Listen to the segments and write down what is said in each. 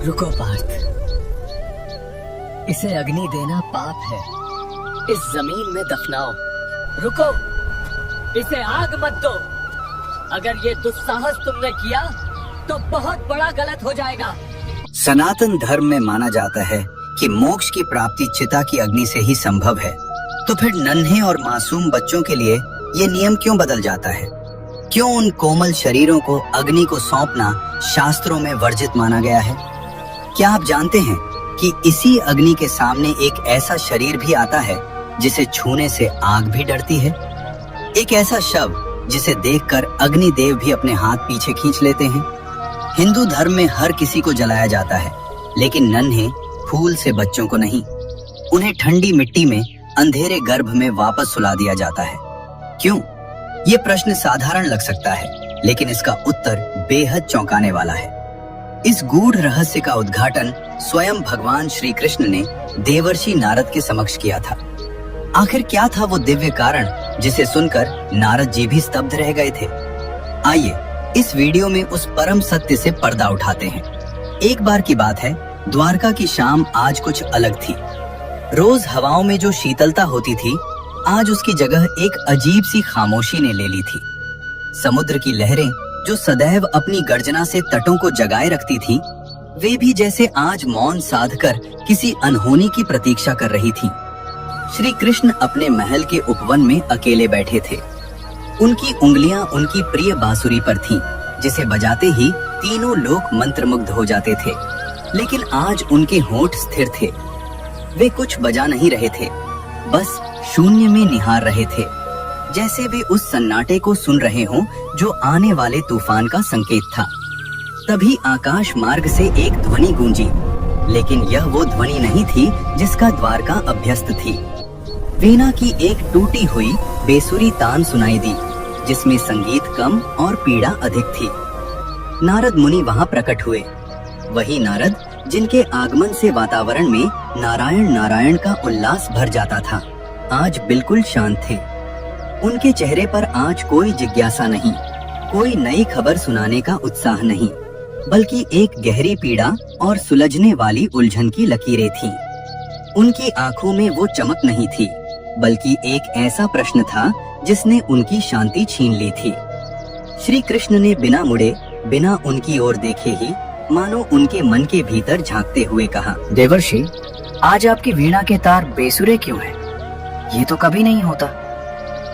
रुको पार्थ, इसे अग्नि देना पाप है, इस जमीन में दफनाओ। रुको, इसे आग मत दो। अगर ये दुस्साहस तुमने किया तो बहुत बड़ा गलत हो जाएगा। सनातन धर्म में माना जाता है कि मोक्ष की प्राप्ति चिता की अग्नि से ही संभव है। तो फिर नन्हे और मासूम बच्चों के लिए ये नियम क्यों बदल जाता है? क्यों उन कोमल शरीरों को अग्नि को सौंपना शास्त्रों में वर्जित माना गया है? क्या आप जानते हैं कि इसी अग्नि के सामने एक ऐसा शरीर भी आता है जिसे छूने से आग भी डरती है? एक ऐसा शव जिसे देखकर अग्निदेव भी अपने हाथ पीछे खींच लेते हैं। हिंदू धर्म में हर किसी को जलाया जाता है, लेकिन नन्हे फूल से बच्चों को नहीं। उन्हें ठंडी मिट्टी में अंधेरे गर्भ में वापस सुला दिया जाता है। क्यों? ये प्रश्न साधारण लग सकता है, लेकिन इसका उत्तर बेहद चौंकाने वाला है। इस गूढ़ रहस्य का उद्घाटन स्वयं भगवान श्री कृष्ण ने देवर्षि नारद के समक्ष किया था। आखिर क्या था वो दिव्य कारण जिसे सुनकर नारद जी भी स्तब्ध रह गए थे? आइए इस वीडियो में उस परम सत्य से पर्दा उठाते हैं। एक बार की बात है, द्वारका की शाम आज कुछ अलग थी। रोज हवाओं में जो शीतलता होती थी, आज उसकी जगह एक अजीब सी खामोशी ने ले ली थी। समुद्र की लहरें जो सदैव अपनी गर्जना से तटों को जगाए रखती थी, वे भी जैसे आज मौन साधकर किसी अनहोनी की प्रतीक्षा कर रही थी। श्री कृष्ण अपने महल के उपवन में अकेले बैठे थे। उनकी उंगलियां उनकी प्रिय बांसुरी पर थीं, जिसे बजाते ही तीनों लोग मंत्रमुग्ध हो जाते थे। लेकिन आज उनके होंठ स्थिर थे। वे कुछ बजा नहीं रहे थे, बस शून्य में निहार रहे थे, जैसे वे उस सन्नाटे को सुन रहे हों जो आने वाले तूफान का संकेत था। तभी आकाश मार्ग से एक ध्वनि गूंजी, लेकिन यह वो ध्वनि नहीं थी जिसका द्वारका अभ्यस्त थी। वीणा की एक टूटी हुई बेसुरी तान सुनाई दी, जिसमें संगीत कम और पीड़ा अधिक थी। नारद मुनि वहां प्रकट हुए। वही नारद जिनके आगमन से वातावरण में नारायण नारायण का उल्लास भर जाता था, आज बिल्कुल शांत थे। उनके चेहरे पर आज कोई जिज्ञासा नहीं, कोई नई खबर सुनाने का उत्साह नहीं, बल्कि एक गहरी पीड़ा और सुलझने वाली उलझन की लकीरें थीं। उनकी आंखों में वो चमक नहीं थी, बल्कि एक ऐसा प्रश्न था जिसने उनकी शांति छीन ली थी। श्री कृष्ण ने बिना मुड़े, बिना उनकी ओर देखे ही, मानो उनके मन के भीतर झांकते हुए कहा, देवर्षि, आज आपकी वीणा के तार बेसुरे क्यों हैं? ये तो कभी नहीं होता।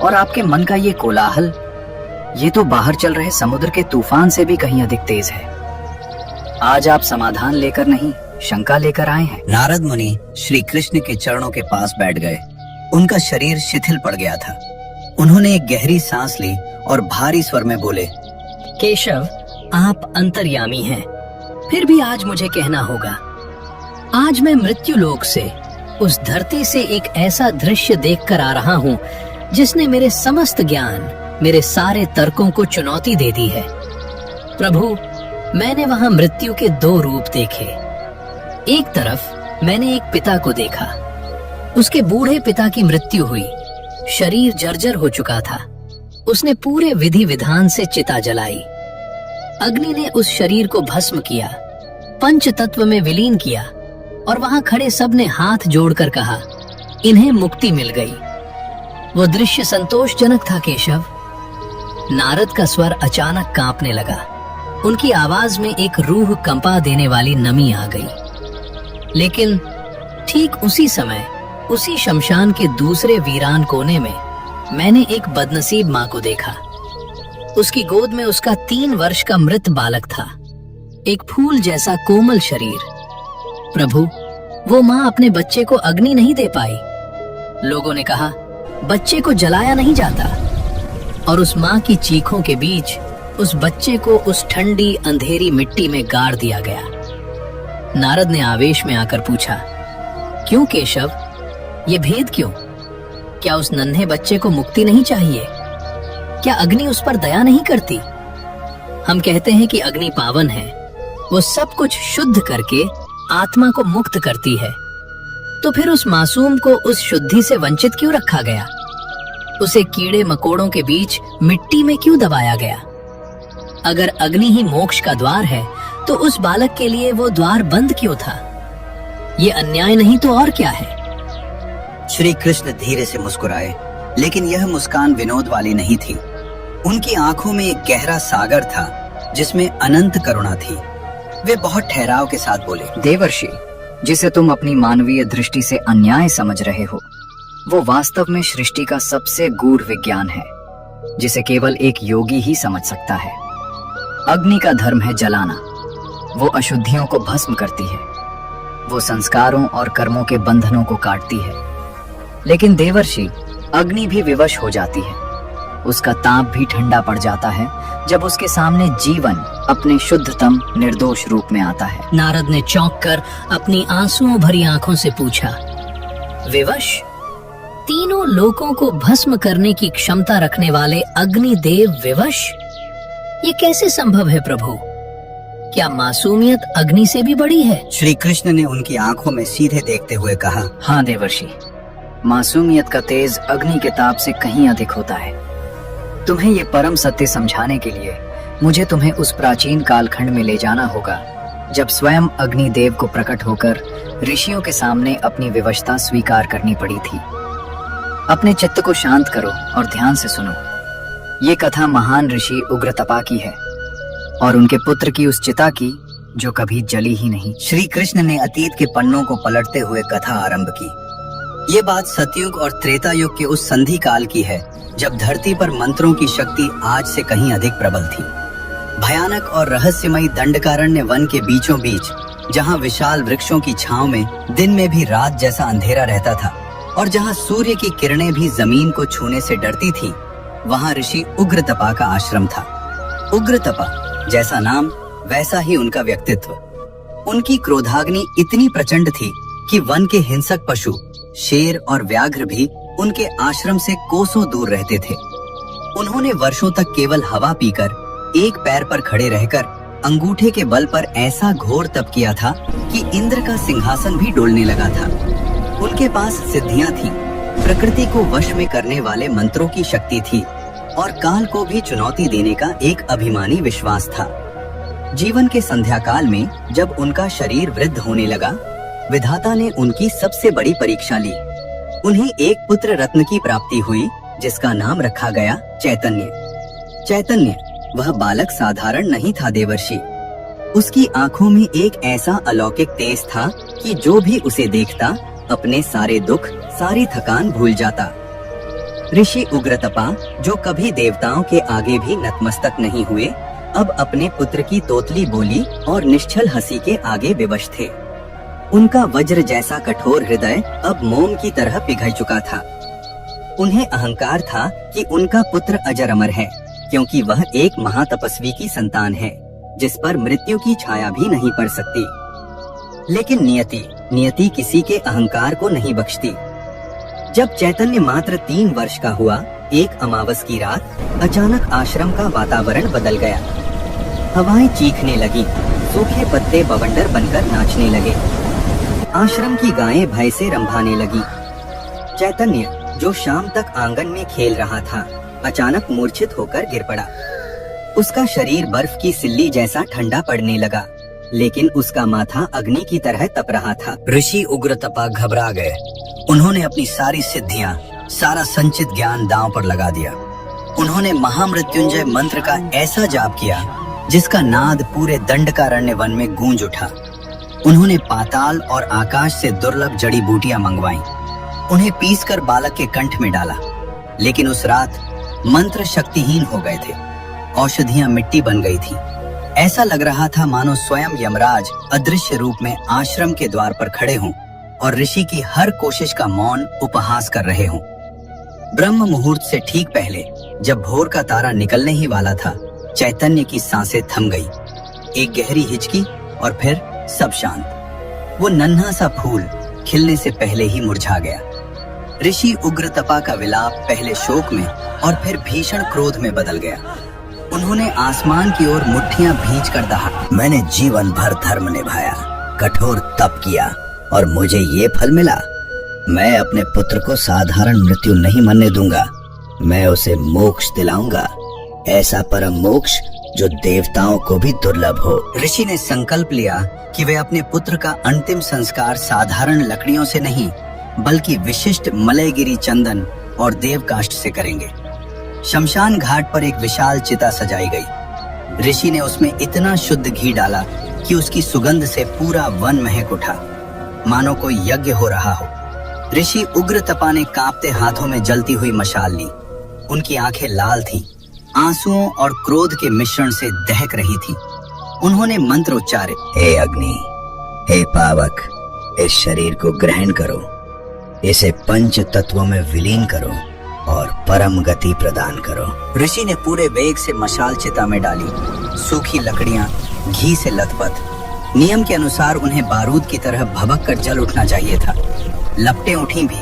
और आपके मन का ये कोलाहल, ये तो बाहर चल रहे समुद्र के तूफान से भी कहीं अधिक तेज है। आज आप समाधान लेकर नहीं, शंका लेकर आए हैं। नारद मुनि श्री कृष्ण के चरणों के पास बैठ गए। उनका शरीर शिथिल पड़ गया था। उन्होंने एक गहरी सांस ली और भारी स्वर में बोले, केशव, आप अंतर्यामी हैं, फिर भी आज मुझे कहना होगा। आज मैं मृत्यु लोक से, उस धरती से एक ऐसा दृश्य देखकर आ रहा हूँ जिसने मेरे समस्त ज्ञान, मेरे सारे तर्कों को चुनौती दे दी है। प्रभु, मैंने वहां मृत्यु के दो रूप देखे। एक तरफ मैंने एक पिता को देखा। उसके बूढ़े पिता की मृत्यु हुई, शरीर जर्जर हो चुका था। उसने पूरे विधि विधान से चिता जलाई। अग्नि ने उस शरीर को भस्म किया, पंच तत्व में विलीन किया, और वहां खड़े सब ने हाथ जोड़कर कहा, इन्हें मुक्ति मिल गई। वो दृश्य संतोषजनक था केशव। नारद का स्वर अचानक कांपने लगा। उनकी आवाज में एक रूह कंपा देने वाली नमी आ गई। लेकिन ठीक उसी समय, उसी शमशान के दूसरे वीरान कोने में मैंने एक बदनसीब माँ को देखा। उसकी गोद में उसका 3 वर्ष का मृत बालक था, एक फूल जैसा कोमल शरीर। प्रभु, वो माँ अपने बच्चे को अग्नि नहीं दे पाई। लोगों ने कहा, बच्चे को जलाया नहीं जाता, और उस माँ की चीखों के बीच उस बच्चे को उस ठंडी अंधेरी मिट्टी में गाड़ दिया गया। नारद ने आवेश में आकर पूछा, क्यों केशव, ये भेद क्यों? क्या उस नन्हे बच्चे को मुक्ति नहीं चाहिए? क्या अग्नि उस पर दया नहीं करती? हम कहते हैं कि अग्नि पावन है, वो सब कुछ शुद्ध करके आत्मा को मुक्त करती है। तो फिर उस मासूम को उस शुद्धि से वंचित क्यों रखा गया? उसे कीड़े मकोड़ों के बीच मिट्टी में क्यों दबाया गया? अगर अग्नि ही मोक्ष का द्वार है, तो उस बालक के लिए वो द्वार बंद क्यों था? ये अन्याय नहीं तो और क्या है? श्री कृष्ण धीरे से मुस्कुराए, लेकिन यह मुस्कान विनोद वाली नहीं थी। उनकी आंखों में एक गहरा सागर था जिसमें अनंत करुणा थी। वे बहुत ठहराव के साथ बोले, देवर्षि, जिसे तुम अपनी मानवीय दृष्टि से अन्याय समझ रहे हो, वो वास्तव में सृष्टि का सबसे गूढ़ विज्ञान है, जिसे केवल एक योगी ही समझ सकता है। अग्नि का धर्म है जलाना। वो अशुद्धियों को भस्म करती है। वो संस्कारों और कर्मों के बंधनों को काटती है। लेकिन देवर्षि, अग्नि भी विवश हो जाती है। उसका ताप भी ठंडा पड़ जाता है जब उसके सामने जीवन अपने शुद्धतम निर्दोष रूप में आता है। नारद ने चौंक कर अपनी आंसुओं भरी आंखों से पूछा, विवश? तीनों लोकों को भस्म करने की क्षमता रखने वाले अग्निदेव विवश? ये कैसे संभव है प्रभु? क्या मासूमियत अग्नि से भी बड़ी है? श्री कृष्ण ने उनकी आंखों में सीधे देखते हुए कहा, हाँ देवर्षि, मासूमियत का तेज अग्नि के ताप से कहीं अधिक होता है। तुम्हें ये परम सत्य समझाने के लिए मुझे तुम्हें उस प्राचीन कालखंड में ले जाना होगा जब स्वयं अग्निदेव को प्रकट होकर ऋषियों के सामने अपनी विवशता स्वीकार करनी पड़ी थी। अपने चित्त को शांत करो और ध्यान से सुनो। ये कथा महान ऋषि उग्रतपा की है और उनके पुत्र की उस चिता की जो कभी जली ही नहीं। श्री कृष्ण ने अतीत के पन्नों को पलटते हुए कथा आरंभ की। ये बात सतयुग और त्रेता युग के उस संधि काल की है जब धरती पर मंत्रों की शक्ति आज से कहीं अधिक प्रबल थी। भयानक और रहस्यमयी दंडकारण्य वन के बीचों बीच, जहाँ विशाल वृक्षों की छांव में दिन में भी रात जैसा अंधेरा रहता था और जहाँ सूर्य की किरणें भी जमीन को छूने से डरती थी, वहाँ ऋषि उग्रतपा का आश्रम था। उग्रतपा, जैसा नाम वैसा ही उनका व्यक्तित्व। उनकी क्रोधाग्नि इतनी प्रचंड थी कि वन के हिंसक पशु शेर और व्याघ्र भी उनके आश्रम से कोसों दूर रहते थे। उन्होंने वर्षों तक केवल हवा पीकर एक पैर पर खड़े रहकर अंगूठे के बल पर ऐसा घोर तप किया था कि इंद्र का सिंहासन भी डोलने लगा था। उनके पास सिद्धियां थीं, प्रकृति को वश में करने वाले मंत्रों की शक्ति थी और काल को भी चुनौती देने का एक अभिमानी विश्वास था। जीवन के संध्या काल में जब उनका शरीर वृद्ध होने लगा, विधाता ने उनकी सबसे बड़ी परीक्षा ली। उन्हें एक पुत्र रत्न की प्राप्ति हुई जिसका नाम रखा गया चैतन्य। चैतन्य, वह बालक साधारण नहीं था देवर्षि। उसकी आंखों में एक ऐसा अलौकिक तेज था कि जो भी उसे देखता अपने सारे दुख, सारी थकान भूल जाता। ऋषि उग्रतपा, जो कभी देवताओं के आगे भी नतमस्तक नहीं हुए, अब अपने पुत्र की तोतली बोली और निश्चल हंसी के आगे विवश थे। उनका वज्र जैसा कठोर हृदय अब मोम की तरह पिघल चुका था। उन्हें अहंकार था कि उनका पुत्र अजर अमर है, क्योंकि वह एक महातपस्वी की संतान है जिस पर मृत्यु की छाया भी नहीं पड़ सकती। लेकिन नियति किसी के अहंकार को नहीं बख्शती। जब चैतन्य मात्र 3 वर्ष का हुआ, एक अमावस की रात अचानक आश्रम का वातावरण बदल गया। हवाएं चीखने लगी, सूखे पत्ते बवंडर बनकर नाचने लगे, आश्रम की गायें भय से रंभाने लगी। चैतन्य, जो शाम तक आंगन में खेल रहा था, अचानक मूर्छित होकर गिर पड़ा। उसका शरीर बर्फ की सिल्ली जैसा ठंडा पड़ने लगा, लेकिन उसका माथा अग्नि की तरह तप रहा था। ऋषि उग्रतपा घबरा गए। उन्होंने अपनी सारी सिद्धियां, सारा संचित ज्ञान दांव पर लगा दिया। उन्होंने महामृत्युंजय मंत्र का ऐसा जाप किया जिसका नाद पूरे दंडकारण्य वन में गूंज उठा। उन्होंने पाताल और आकाश से दुर्लभ जड़ी बूटियां मंगवाईं, उन्हें पीसकर बालक के कंठ में डाला। लेकिन उस रात मंत्र शक्तिहीन हो गए थे, औषधियां मिट्टी बन गई थी। ऐसा लग रहा था मानो स्वयं यमराज अदृश्य रूप में आश्रम के द्वार पर खड़े हों और ऋषि की हर कोशिश का मौन उपहास कर रहे हों। ब्रह्म मुहूर्त से ठीक पहले, जब भोर का तारा निकलने ही वाला था, चैतन्य की सांसें थम गई। एक गहरी हिचकी और फिर सब शांत। वो नन्हा सा फूल खिलने से पहले ही मुरझा गया। ऋषि उग्रतपा का विलाप पहले शोक में और फिर भीषण क्रोध में बदल गया। उन्होंने आसमान की ओर मुट्ठियां भींचकर दहा, मैंने जीवन भर धर्म निभाया, कठोर तप किया और मुझे ये फल मिला। मैं अपने पुत्र को साधारण मृत्यु नहीं मरने दूंगा, मैं उसे मोक्ष दिलाऊंगा। ऐसा परम मोक्ष जो देवताओं को भी दुर्लभ हो। ऋषि ने संकल्प लिया कि वे अपने पुत्र का अंतिम संस्कार साधारण लकड़ियों से नहीं बल्कि विशिष्ट मलयगिरी चंदन और देवकाष्ठ से करेंगे। शमशान घाट पर एक विशाल चिता सजाई गई। ऋषि ने उसमें इतना शुद्ध घी डाला कि उसकी सुगंध से पूरा वन महक उठा, मानो कोई यज्ञ हो रहा हो। ऋषि उग्रतपा ने कांपते हाथों में जलती हुई मशाल ली। उनकी आंखें लाल थी, आंसुओं और क्रोध के मिश्रण से दहक रही थी। उन्होंने मंत्र उच्चारे, हे अग्नि, हे पावक, इस शरीर को ग्रहण करो, इसे पंच तत्वों में विलीन करो और परम गति प्रदान करो। ऋषि ने पूरे वेग से मशाल चिता में डाली। सूखी लकड़ियां घी से लथपथ। नियम के अनुसार उन्हें बारूद की तरह भभक कर जल उठना चाहिए था। लपटें उठी भी।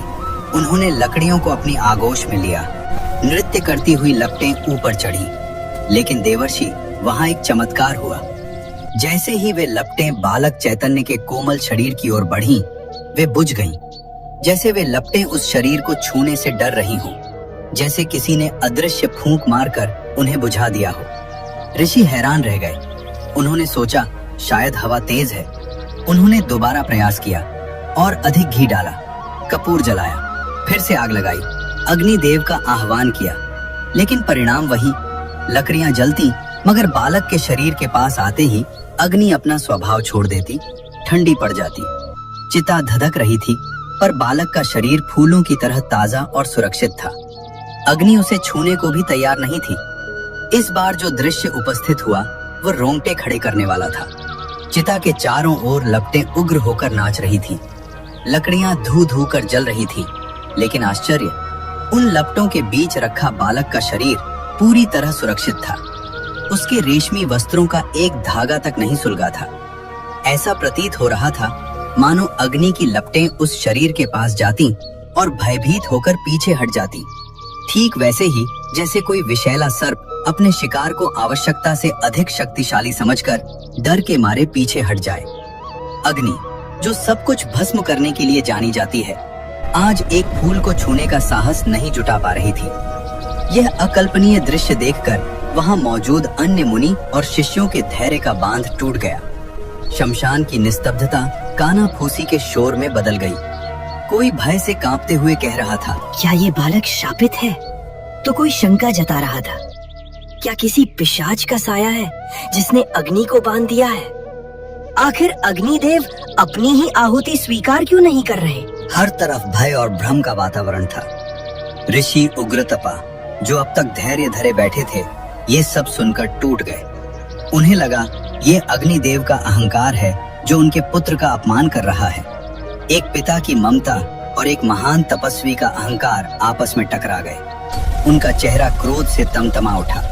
उन्होंने लकड़ियों को अपनी आगोश में लिया। नृत्य करती हुई लपटें ऊपर चढ़ी। लेकिन देवर्षि, वहां एक चमत्कार हुआ। जैसे ही वे लपटें बालक चैतन्य के कोमल शरीर की ओर बढ़ीं, वे बुझ गईं। जैसे वे लपटें उस शरीर को छूने से डर रही हों, जैसे किसी ने अदृश्य फूंक मारकर उन्हें बुझा दिया हो। ऋषि हैरान रह गए। उन्होंने सोचा शायद हवा तेज है। उन्होंने दोबारा प्रयास किया और अधिक घी डाला, कपूर जलाया, फिर से आग लगाई, अग्निदेव का आह्वान किया। लेकिन परिणाम वही। लकड़ियां जलती, मगर बालक के शरीर के पास आते ही अग्नि अपना स्वभाव छोड़ देती, ठंडी पड़ जाती। चिता धधक रही थी, पर बालक का शरीर फूलों की तरह ताजा और सुरक्षित था। अग्नि उसे छूने को भी तैयार नहीं थी। इस बार जो दृश्य उपस्थित हुआ वो रोंगटे खड़े करने वाला था। चिता के चारों ओर लपटें उग्र होकर नाच रही थीं। लकड़ियां धू धू कर जल रही थीं। लेकिन आश्चर्य, उन लपटों के बीच रखा बालक का शरीर पूरी तरह सुरक्षित था। उसके रेशमी वस्त्रों का एक धागा तक नहीं सुलगा था। ऐसा प्रतीत हो रहा था मानो अग्नि की लपटें उस शरीर के पास जाती और भयभीत होकर पीछे हट जाती, ठीक वैसे ही जैसे कोई विषैला सर्प अपने शिकार को आवश्यकता से अधिक शक्तिशाली समझकर डर के मारे पीछे हट जाए। अग्नि, जो सब कुछ भस्म करने के लिए जानी जाती है, आज एक फूल को छूने का साहस नहीं जुटा पा रही थी। यह अकल्पनीय दृश्य देखकर वहां मौजूद अन्य मुनि और शिष्यों के धैर्य का बांध टूट गया। शमशान की निस्तब्धता कानाफूसी के शोर में बदल गई। कोई भय से कांपते हुए कह रहा था, क्या ये बालक शापित है? तो कोई शंका जता रहा था, क्या किसी पिशाच का साया है जिसने अग्नि को बांध दिया है? आखिर अग्निदेव अपनी ही आहुति स्वीकार क्यों नहीं कर रहे? हर तरफ भय और भ्रम का वातावरण था। ऋषि उग्रतपा, जो अब तक धैर्य धरे बैठे थे, ये सब सुनकर टूट गए। उन्हें लगा ये अग्निदेव का अहंकार है जो उनके पुत्र का अपमान कर रहा है। एक पिता की ममता और एक महान तपस्वी का अहंकार आपस में टकरा गए। उनका चेहरा क्रोध से तमतमा उठा।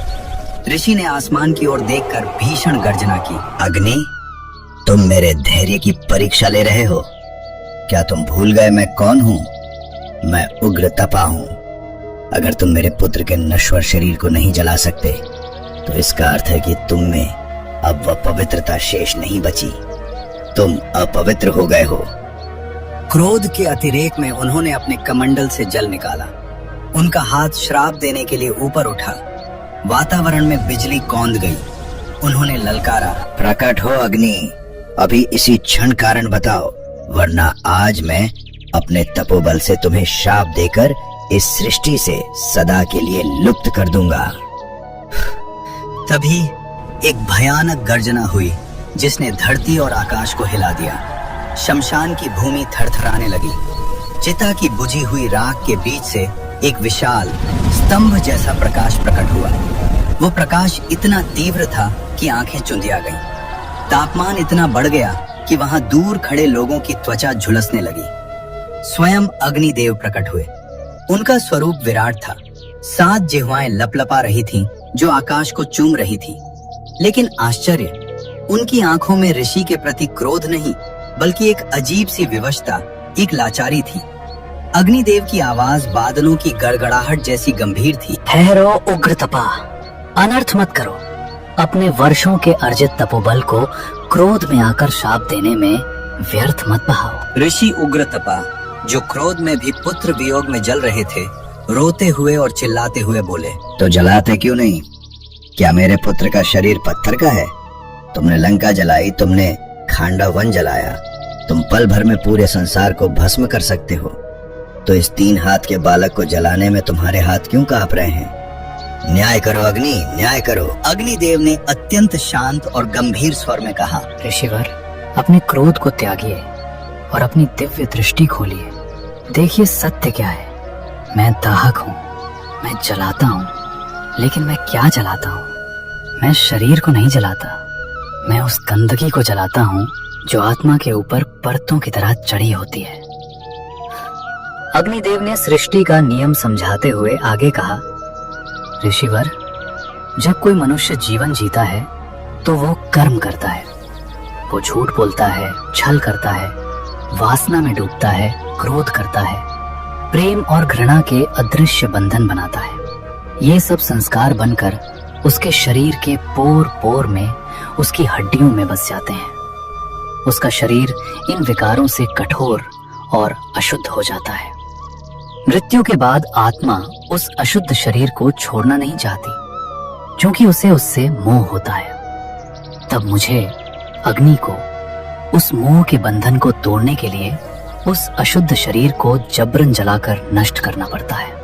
ऋषि ने आसमान की ओर देखकर भीषण गर्जना की। अग्नि, तुम मेरे धैर्य की परीक्षा ले रहे हो? क्या तुम भूल गए मैं कौन हूँ? मैं उग्रतपा हूँ। अगर तुम मेरे पुत्र के नश्वर शरीर को नहीं जला सकते, तो इसका अर्थ है कि तुम में अब वह पवित्रता शेष नहीं बची। तुम अपवित्र हो गए हो। क्रोध के अतिरेक में उन्होंने अपने कमंडल से जल निकाला। उनका हाथ श्राप देने के लिए ऊपर उठा। वातावरण में बिजली कौंध गई। उन्होंने ललकारा, प्रकट हो अग्नि, अभी इसी क्षण कारण बताओ, वरना आज मैं अपने तपोबल से तुम्हें शाप देकर इस सृष्टि से सदा के लिए लुप्त कर दूंगा। तभी एक भयानक गर्जना हुई जिसने धरती और आकाश को हिला दिया। शमशान की भूमि थरथराने लगी। चिता की बुझी हुई राख के बीच से एक विशाल स्तंभ जैसा प्रकाश प्रकट हुआ। वो प्रकाश इतना तीव्र था कि आंखें चुंधिया गईं। तापमान इतना बढ़ गया कि वहां दूर खड़े लोगों की त्वचा झुलसने लगी। स्वयं अग्निदेव प्रकट हुए। उनका स्वरूप विराट था। 7 जिह्वाएं लपलपा रही थीं, जो आकाश को चूम रही थी। लेकिन आश्चर्य, उनकी आंखों में ऋषि के प्रति क्रोध नहीं, बल्कि एक अजीब सी विवशता, एक लाचारी थी। अग्निदेव की आवाज बादलों की गड़गड़ाहट जैसी गंभीर थी। ठहरो उग्रतपा, अनर्थ मत करो। अपने वर्षों के अर्जित तपोबल को क्रोध में आकर शाप देने में व्यर्थ मत बहाओ। ऋषि उग्रतपा, जो क्रोध में भी पुत्र वियोग में जल रहे थे, रोते हुए और चिल्लाते हुए बोले, तो जलाते क्यों नहीं? क्या मेरे पुत्र का शरीर पत्थर का है? तुमने लंका जलाई, तुमने खांडा वन जलाया, तुम पल भर में पूरे संसार को भस्म कर सकते हो। तो इस 3 हाथ के बालक को जलाने में तुम्हारे हाथ क्यों कांप रहे हैं? न्याय करो अग्नि, न्याय करो। अग्निदेव ने अत्यंत शांत और गंभीर स्वर में कहा, ऋषिवर, अपने क्रोध को त्यागिए और अपनी दिव्य दृष्टि खोलिए। देखिए सत्य क्या है। मैं दाहक हूँ, मैं जलाता हूँ, लेकिन मैं क्या जलाता हूँ? मैं शरीर को नहीं जलाता, मैं उस गंदगी को जलाता हूँ जो आत्मा के ऊपर परतों की तरह चढ़ी होती है। अग्निदेव ने सृष्टि का नियम समझाते हुए आगे कहा, ऋषिवर, जब कोई मनुष्य जीवन जीता है तो वो कर्म करता है। वो झूठ बोलता है, छल करता है, वासना में डूबता है, क्रोध करता है, प्रेम और घृणा के अदृश्य बंधन बनाता है। ये सब संस्कार बनकर उसके शरीर के पोर पोर में, उसकी हड्डियों में बस जाते हैं। उसका शरीर इन विकारों से कठोर और अशुद्ध हो जाता है। मृत्यु के बाद आत्मा उस अशुद्ध शरीर को छोड़ना नहीं चाहती, क्योंकि उसे उससे मोह होता है। तब मुझे, अग्नि को, उस मोह के बंधन को तोड़ने के लिए उस अशुद्ध शरीर को जबरन जलाकर नष्ट करना पड़ता है।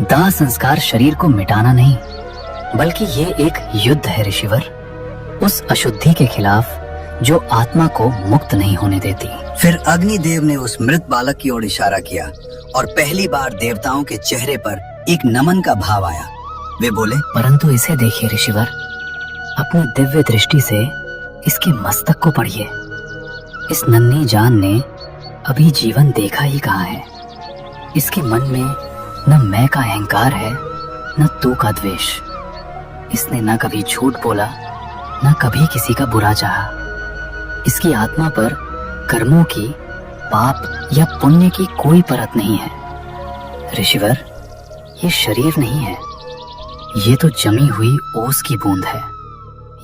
दाह संस्कार शरीर को मिटाना नहीं, बल्कि ये एक युद्ध है ऋषिवर, उस अशुद्धि के खिलाफ जो आत्मा को मुक्त नहीं होने देती। फिर अग्निदेव ने उस मृत बालक की ओर इशारा किया और पहली बार देवताओं के चेहरे पर एक नमन का भाव आया। वे बोले, परंतु इसे देखिए ऋषिवर, अपनी दिव्य दृष्टि से इसके मस्तक को पढ़िए। इस नन्ही जान ने अभी जीवन देखा ही कहाँ है। इसके मन में न मैं का अहंकार है, न तू का द्वेष। इसने न कभी झूठ बोला, न कभी किसी का बुरा चाहा। इसकी आत्मा पर कर्मों की, पाप या पुण्य की कोई परत नहीं है। ऋषिवर, ये शरीर नहीं है, ये तो जमी हुई ओस की बूंद है।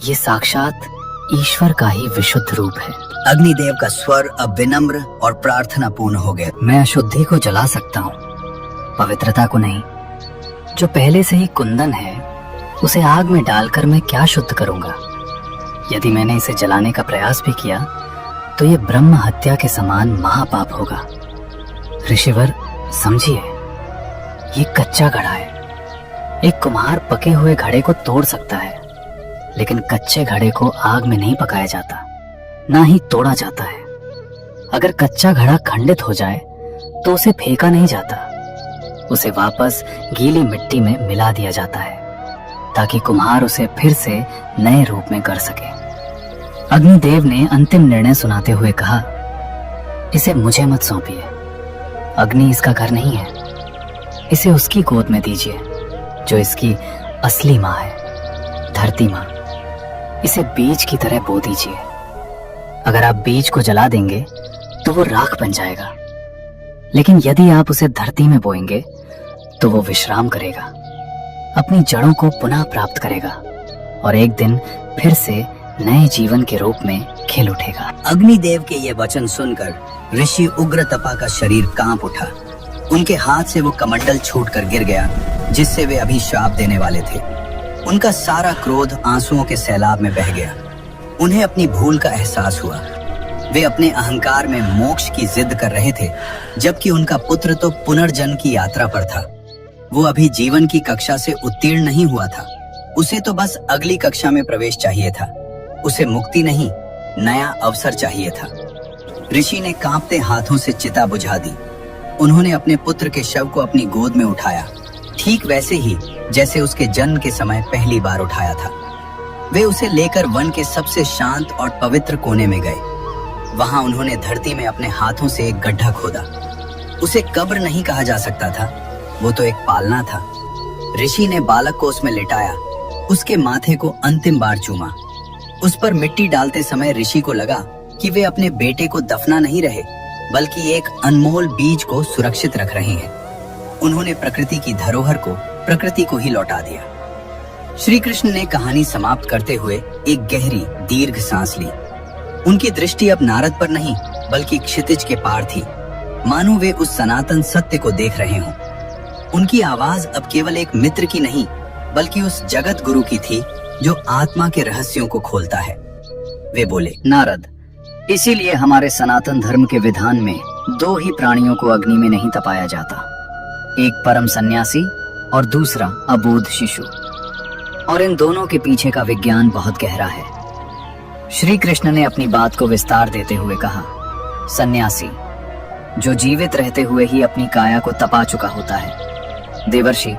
ये साक्षात ईश्वर का ही विशुद्ध रूप है। अग्निदेव का स्वर अब विनम्र और प्रार्थना पूर्ण हो गया। मैं अशुद्धि को जला सकता हूँ, पवित्रता को नहीं। जो पहले से ही कुंदन है, उसे आग में डालकर मैं क्या शुद्ध करूंगा? यदि मैंने इसे जलाने का प्रयास भी किया तो ये ब्रह्म हत्या के समान महापाप होगा। ऋषिवर, समझिए, ये कच्चा घड़ा है। एक कुम्हार पके हुए घड़े को तोड़ सकता है, लेकिन कच्चे घड़े को आग में नहीं पकाया जाता, ना ही तोड़ा जाता है। अगर कच्चा घड़ा खंडित हो जाए तो उसे फेंका नहीं जाता, उसे वापस गीली मिट्टी में मिला दिया जाता है, ताकि कुम्हार उसे फिर से नए रूप में कर सके। अग्निदेव ने अंतिम निर्णय सुनाते हुए कहा, इसे मुझे मत सौंपिए। अग्नि इसका घर नहीं है। इसे उसकी गोद में दीजिए जो इसकी असली माँ है, धरती माँ। इसे बीज की तरह बो दीजिए। अगर आप बीज को जला देंगे तो वो राख बन जाएगा, लेकिन यदि आप उसे धरती में बोएंगे तो वो विश्राम करेगा, अपनी जड़ों को पुनः प्राप्त करेगा और एक दिन फिर से नए जीवन के रूप में खिल उठेगा। अग्निदेव के ये वचन सुनकर ऋषि उग्रतपा का शरीर कांप उठा। उनके हाथ से वो कमंडल छूटकर गिर गया जिससे वे अभी श्राप देने वाले थे। उनका सारा क्रोध आंसुओं के सैलाब में बह गया। उन्हें अपनी भूल का एहसास हुआ। वे अपने अहंकार में मोक्ष की जिद कर रहे थे, जबकि उनका पुत्र तो पुनर्जन्म की यात्रा पर था। वो अभी जीवन की कक्षा से उत्तीर्ण नहीं हुआ था। उसे तो बस अगली कक्षा में प्रवेश चाहिए था। उसे मुक्ति नहीं, नया अवसर चाहिए था। ऋषि ने कांपते हाथों से चिता बुझा दी। उन्होंने अपने पुत्र के शव को अपनी गोद में उठाया, ठीक वैसे ही जैसे उसके जन्म के समय पहली बार उठाया था। वे उसे लेकर वन के सबसे शांत और पवित्र कोने में गए। वहां उन्होंने धरती में अपने हाथों से एक गड्ढा खोदा। उसे कब्र नहीं कहा जा सकता था, वो तो एक पालना था। ऋषि ने बालक को उसमें लिटाया, उसके माथे को अंतिम बार चूमा। उस पर मिट्टी डालते समय ऋषि को लगा कि वे अपने बेटे को दफना नहीं रहे, बल्कि एक अनमोल बीज को सुरक्षित रख रहे हैं। उन्होंने प्रकृति की धरोहर को प्रकृति को ही लौटा दिया। श्री कृष्ण ने कहानी समाप्त करते हुए एक गहरी दीर्घ सांस ली। उनकी दृष्टि अब नारद पर नहीं, बल्कि क्षितिज के पार थी, मानो वे उस सनातन सत्य को देख रहे हों। उनकी आवाज अब केवल एक मित्र की नहीं, बल्कि उस जगत गुरु की थी जो आत्मा के रहस्यों को खोलता है। वे बोले, नारद, इसीलिए हमारे सनातन धर्म के विधान में दो ही प्राणियों को अग्नि में नहीं तपाया जाता, एक परम सन्यासी और दूसरा अबोध शिशु। और इन दोनों के पीछे का विज्ञान बहुत गहरा है। श्री कृष्ण ने अपनी बात को विस्तार देते हुए कहा, सन्यासी जो जीवित रहते हुए ही अपनी काया को तपा चुका होता है। देवर्षि,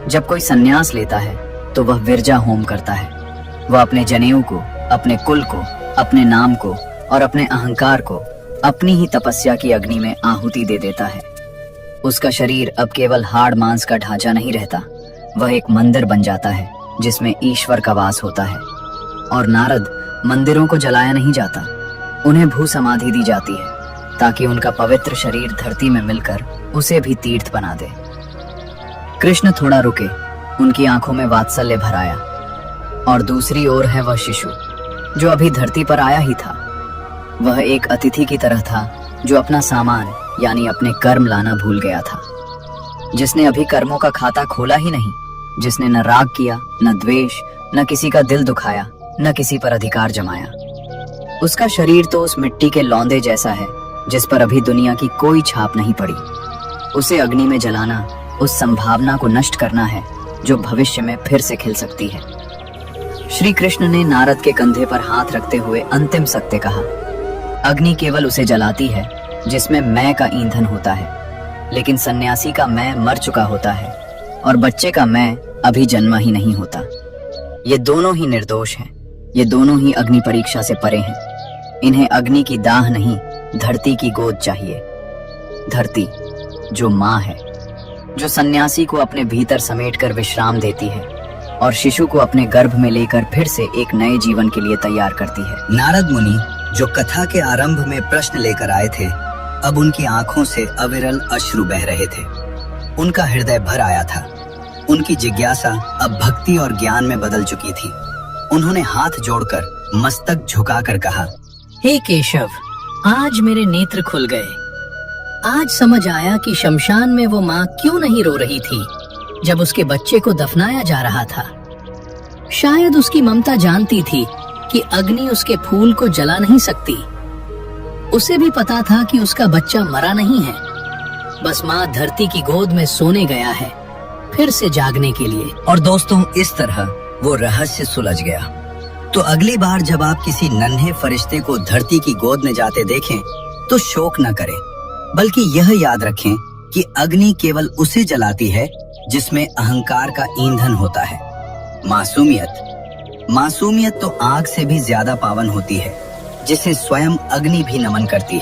जब कोई सन्यास लेता है तो वह विरजा होम करता है। वह अपने जनेऊ को, अपने कुल को, अपने नाम को और अपने अहंकार को अपनी ही तपस्या की अग्नि में आहुति दे देता है। उसका शरीर अब केवल हाड़ मांस का ढांचा नहीं रहता, वह एक मंदिर बन जाता है जिसमें ईश्वर का वास होता है। और नारद, मंदिरों को जलाया नहीं जाता, उन्हें भू समाधि दी जाती है ताकि उनका पवित्र शरीर धरती में मिलकर उसे भी तीर्थ बना दे। कृष्ण थोड़ा रुके, उनकी आंखों में वात्सल्य भर आया। और दूसरी ओर है वह शिशु जो अभी धरती पर आया ही था। वह एक अतिथि की तरह था जो अपना सामान यानी अपने कर्म लाना भूल गया था, जिसने अभी कर्मों का खाता खोला ही नहीं, जिसने न राग किया, न द्वेष, न किसी का दिल दुखाया, न किसी पर अधिकार जमाया। उसका शरीर तो उस मिट्टी के लौंदे जैसा है जिस पर अभी दुनिया की कोई छाप नहीं पड़ी। उसे अग्नि में जलाना उस संभावना को नष्ट करना है जो भविष्य में फिर से खिल सकती है। श्री कृष्ण ने नारद के कंधे पर हाथ रखते हुए अंतिम सत्य कहा, अग्नि केवल उसे जलाती है जिसमें मैं का ईंधन होता है, लेकिन सन्यासी का मैं मर चुका होता है और बच्चे का मैं अभी जन्मा ही नहीं होता। ये दोनों ही निर्दोष हैं, ये दोनों ही अग्नि परीक्षा से परे हैं। इन्हें अग्नि की दाह नहीं, धरती की गोद चाहिए। धरती जो माँ है, जो सन्यासी को अपने भीतर समेटकर विश्राम देती है और शिशु को अपने गर्भ में लेकर फिर से एक नए जीवन के लिए तैयार करती है। नारद मुनि जो कथा के आरंभ में प्रश्न लेकर आए थे, अब उनकी आंखों से अविरल अश्रु बह रहे थे। उनका हृदय भर आया था। उनकी जिज्ञासा अब भक्ति और ज्ञान में बदल चुकी थी। उन्होंने हाथ जोड़कर मस्तक झुकाकर कहा, हे केशव, आज मेरे नेत्र खुल गए। आज समझ आया कि शमशान में वो माँ क्यों नहीं रो रही थी जब उसके बच्चे को दफनाया जा रहा था। शायद उसकी ममता जानती थी कि अग्नि उसके फूल को जला नहीं सकती। उसे भी पता था कि उसका बच्चा मरा नहीं है, बस माँ धरती की गोद में सोने गया है फिर से जागने के लिए। और दोस्तों, इस तरह वो रहस्य सुलझ गया। तो अगली बार जब आप किसी नन्हे फरिश्ते को धरती की गोद में जाते देखें तो शोक न करें, बल्कि यह याद रखें कि अग्नि केवल उसे जलाती है जिसमें अहंकार का ईंधन होता है। मासूमियत तो आग से भी ज्यादा पावन होती है, जिसे स्वयं अग्नि भी नमन करती है।